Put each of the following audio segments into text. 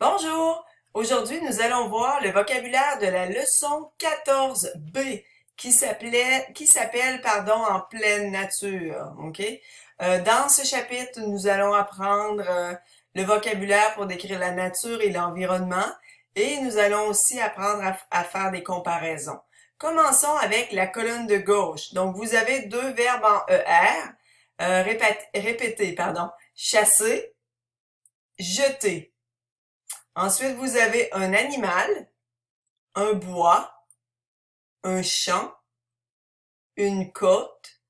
Bonjour! Aujourd'hui, nous allons voir le vocabulaire de la leçon 14B qui s'appelle en pleine nature. OK? Dans ce chapitre, nous allons apprendre le vocabulaire pour décrire la nature et l'environnement et nous allons aussi apprendre à faire des comparaisons. Commençons avec la colonne de gauche. Donc, vous avez deux verbes en ER. Répétez, pardon. Chasser, jeter. Ensuite, vous avez un animal, un bois, un champ, une côte,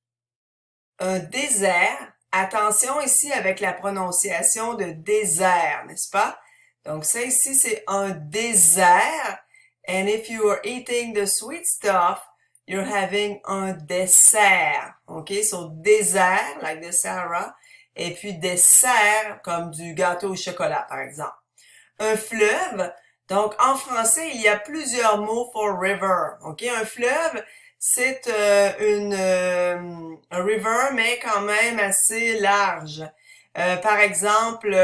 un désert. Attention ici avec la prononciation de désert, n'est-ce pas? Donc ça ici, c'est un désert. And if you are eating the sweet stuff, you're having un dessert. OK? So désert, like the Sahara. Et puis dessert, comme du gâteau au chocolat, par exemple. Un fleuve, donc en français, il y a plusieurs mots for river. OK? Un fleuve, c'est un river, mais quand même assez large. Par exemple,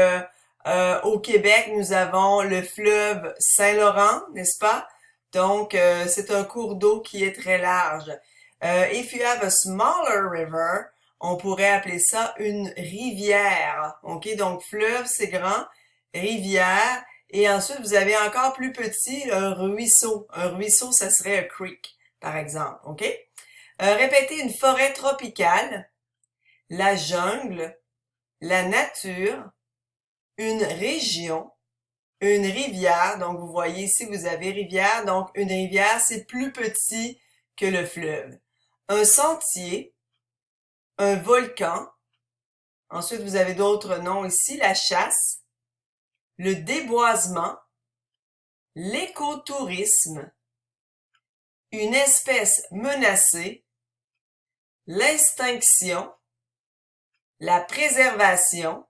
au Québec, nous avons le fleuve Saint-Laurent, n'est-ce pas? Donc, c'est un cours d'eau qui est très large. If you have a smaller river, on pourrait appeler ça une rivière. OK? Donc, fleuve, c'est grand. Rivière. Et ensuite, vous avez encore plus petit, un ruisseau. Un ruisseau, ça serait un creek, par exemple. OK? Répétez une forêt tropicale, la jungle, la nature, une région, une rivière. Donc, vous voyez ici, vous avez rivière. Donc, une rivière, c'est plus petit que le fleuve. Un sentier, un volcan. Ensuite, vous avez d'autres noms ici, la chasse, le déboisement, l'écotourisme, une espèce menacée, l'extinction, la préservation,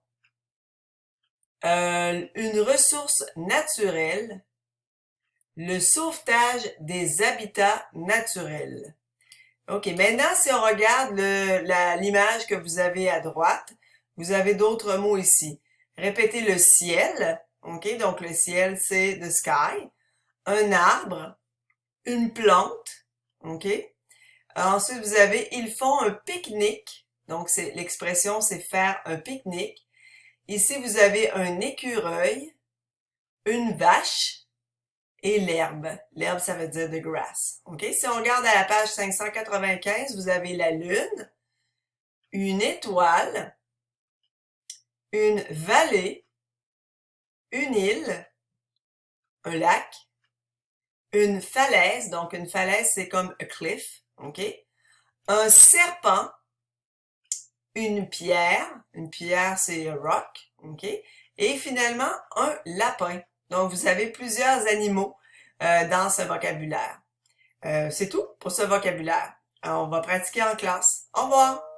une ressource naturelle, le sauvetage des habitats naturels. OK, maintenant, si on regarde l'image que vous avez à droite, vous avez d'autres mots ici. Répétez le ciel. OK, donc le ciel, c'est the sky. Un arbre, une plante. OK. Ensuite, vous avez ils font un pique-nique. Donc, l'expression, c'est faire un pique-nique. Ici, vous avez un écureuil, une vache et l'herbe. L'herbe, ça veut dire the grass. OK? Si on regarde à la page 595, vous avez la lune, une étoile, une vallée, une île, un lac, une falaise. Donc, une falaise, c'est comme a cliff. OK? Un serpent, une pierre c'est a rock, OK? Et finalement, un lapin. Donc, vous avez plusieurs animaux dans ce vocabulaire. C'est tout pour ce vocabulaire. Alors, on va pratiquer en classe. Au revoir!